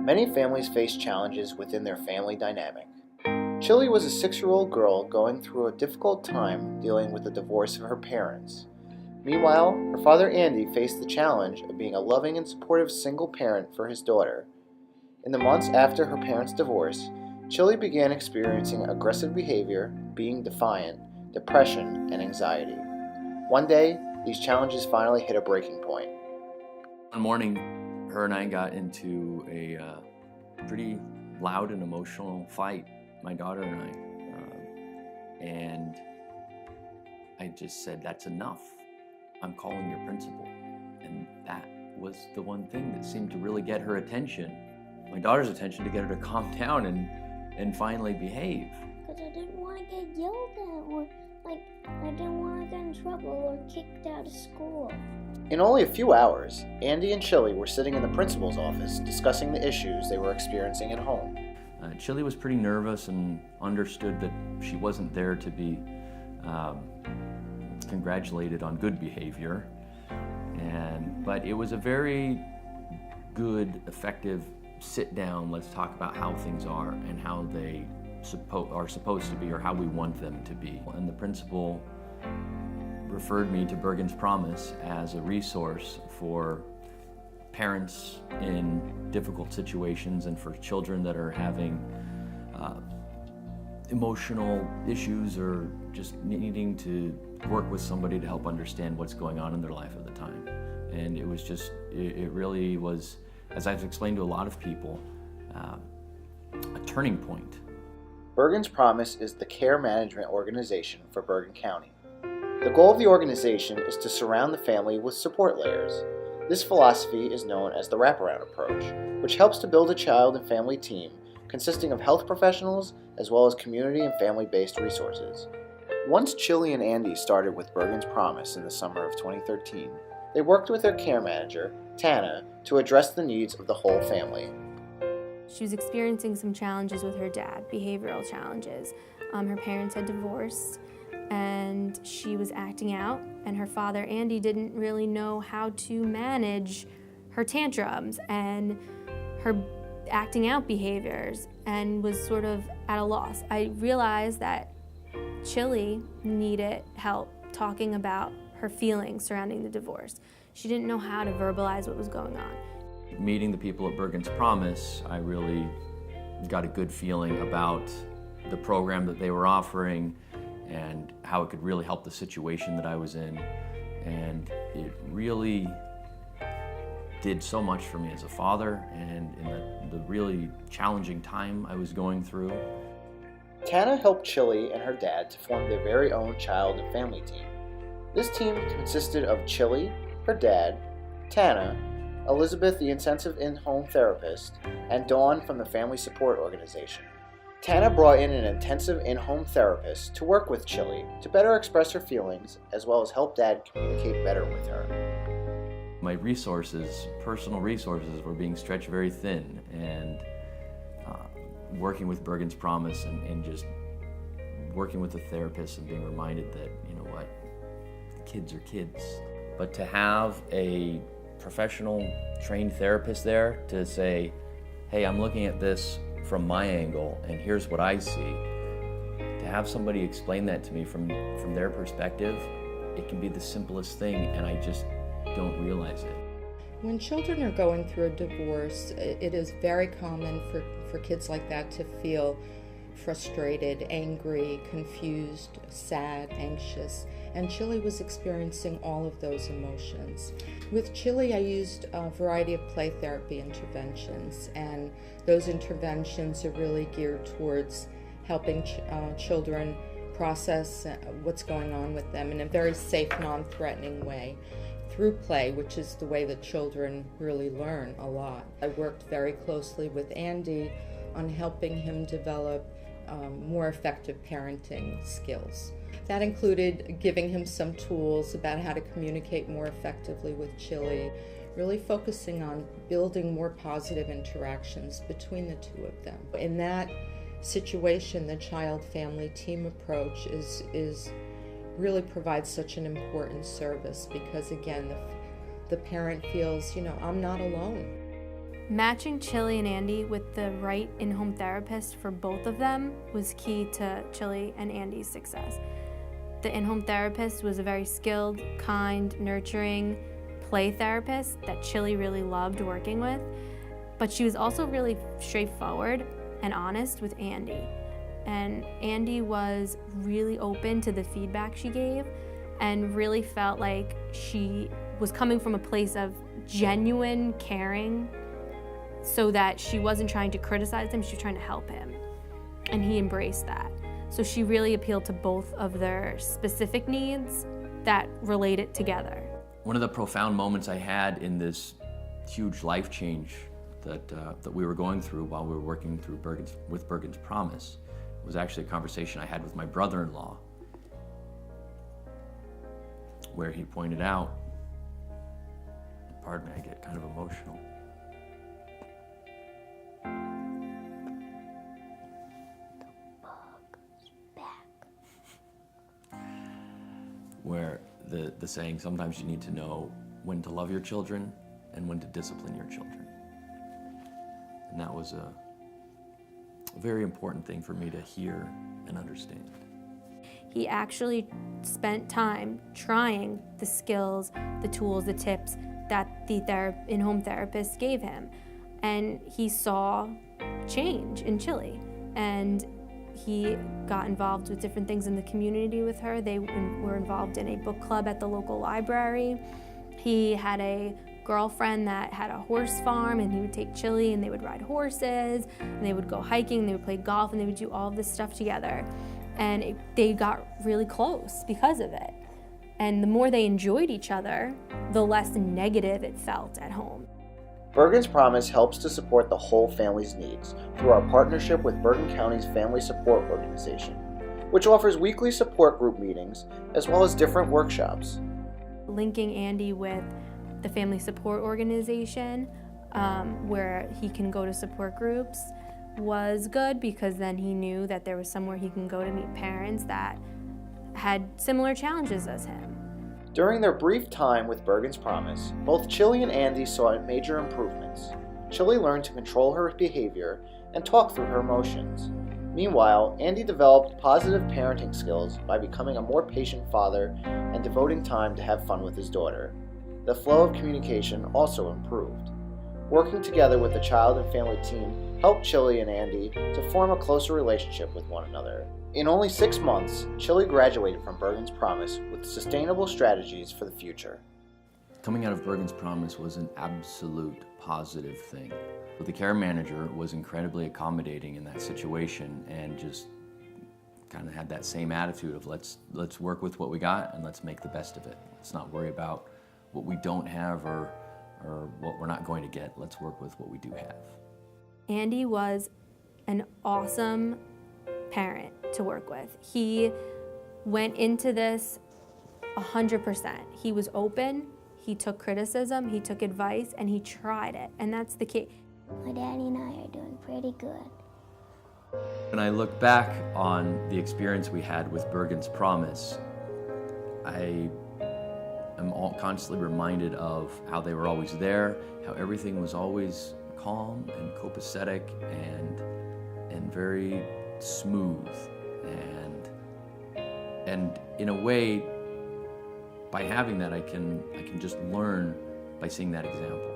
Many families face challenges within their family dynamic. Chilli was a 6-year-old girl going through a difficult time dealing with the divorce of her parents. Meanwhile, her father Andy faced the challenge of being a loving and supportive single parent for his daughter. In the months after her parents' divorce, Chilli began experiencing aggressive behavior, being defiant, depression, and anxiety. One day, these challenges finally hit a breaking point. One morning, her and I got into a pretty loud and emotional fight, my daughter and I. And I just said, "That's enough. I'm calling your principal." And that was the one thing that seemed to really get her attention, my daughter's attention, to get her to calm down and finally behave. Because I didn't want to get yelled at, or I didn't want to get in trouble or kicked out of school. In only a few hours, Andy and Chilli were sitting in the principal's office discussing the issues they were experiencing at home. Chilli was pretty nervous and understood that she wasn't there to be congratulated on good behavior, but it was a very good, effective sit down, let's talk about how things are and how they are supposed to be, or how we want them to be. And the principal referred me to Bergen's Promise as a resource for parents in difficult situations and for children that are having emotional issues or just needing to work with somebody to help understand what's going on in their life at the time. And it was just, it really was, as I've explained to a lot of people, a turning point. Bergen's Promise is the care management organization for Bergen County. The goal of the organization is to surround the family with support layers. This philosophy is known as the wraparound approach, which helps to build a child and family team consisting of health professionals as well as community and family-based resources. Once Chilli and Andy started with Bergen's Promise in the summer of 2013, they worked with their care manager, Tana, to address the needs of the whole family. She was experiencing some challenges with her dad, behavioral challenges. Her parents had divorced and she was acting out, and her father, Andy, didn't really know how to manage her tantrums and her acting out behaviors, and was sort of at a loss. I realized that Chilli needed help talking about her feelings surrounding the divorce. She didn't know how to verbalize what was going on. Meeting the people at Bergen's Promise, I really got a good feeling about the program that they were offering and how it could really help the situation that I was in. And it really did so much for me as a father and in the really challenging time I was going through. Tana helped Chilli and her dad to form their very own child and family team. This team consisted of Chilli, her dad, Tana, Elizabeth, the intensive in-home therapist, and Dawn from the family support organization. Tana brought in an intensive in-home therapist to work with Chilli to better express her feelings as well as help Dad communicate better with her. My resources, personal resources, were being stretched very thin, and working with Bergen's Promise and just working with the therapist and being reminded that, you know what, kids are kids. But to have a professional trained therapist there to say, "Hey, I'm looking at this from my angle and here's what I see," to have somebody explain that to me from their perspective, it can be the simplest thing, and I just don't realize it. When children are going through a divorce, it is very common for kids like that to feel frustrated, angry, confused, sad, anxious, and Chilli was experiencing all of those emotions. With Chilli, I used a variety of play therapy interventions, and those interventions are really geared towards helping children process what's going on with them in a very safe, non-threatening way through play, which is the way that children really learn a lot. I worked very closely with Andy on helping him develop more effective parenting skills. That included giving him some tools about how to communicate more effectively with Chilli, really focusing on building more positive interactions between the two of them. In that situation, the child-family team approach is really provides such an important service because, again, the parent feels, I'm not alone. Matching Chilli and Andy with the right in-home therapist for both of them was key to Chilli and Andy's success. The in-home therapist was a very skilled, kind, nurturing play therapist that Chilli really loved working with, but she was also really straightforward and honest with Andy. And Andy was really open to the feedback she gave and really felt like she was coming from a place of genuine caring, so that she wasn't trying to criticize him, she was trying to help him. And he embraced that. So she really appealed to both of their specific needs that related together. One of the profound moments I had in this huge life change that we were going through while we were working through Bergen's Promise was actually a conversation I had with my brother-in-law, where he pointed out, pardon me, I get kind of emotional. Where the saying, sometimes you need to know when to love your children and when to discipline your children. And that was a very important thing for me to hear and understand. He actually spent time trying the skills, the tools, the tips that the in-home therapist gave him. And he saw change in Chilli. And he got involved with different things in the community with her. They were involved in a book club at the local library. He had a girlfriend that had a horse farm, and he would take Chilli and they would ride horses, and they would go hiking, and they would play golf, and they would do all of this stuff together. And they got really close because of it. And the more they enjoyed each other, the less negative it felt at home. Bergen's Promise helps to support the whole family's needs through our partnership with Bergen County's Family Support Organization, which offers weekly support group meetings as well as different workshops. Linking Andy with the Family Support Organization, where he can go to support groups, was good, because then he knew that there was somewhere he can go to meet parents that had similar challenges as him. During their brief time with Bergen's Promise, both Chilli and Andy saw major improvements. Chilli learned to control her behavior and talk through her emotions. Meanwhile, Andy developed positive parenting skills by becoming a more patient father and devoting time to have fun with his daughter. The flow of communication also improved. Working together with the child and family team helped Chilli and Andy to form a closer relationship with one another. In only 6 months, Chilli graduated from Bergen's Promise with sustainable strategies for the future. Coming out of Bergen's Promise was an absolute positive thing. But the care manager was incredibly accommodating in that situation and just kind of had that same attitude of let's work with what we got and let's make the best of it. Let's not worry about what we don't have or what we're not going to get. Let's work with what we do have. Andy was an awesome parent to work with. He went into this 100%. He was open, he took criticism, he took advice, and he tried it, and that's the key. My daddy and I are doing pretty good. When I look back on the experience we had with Bergen's Promise, I am constantly reminded of how they were always there, how everything was always calm and copacetic and very smooth, and in a way, by having that, I can just learn by seeing that example.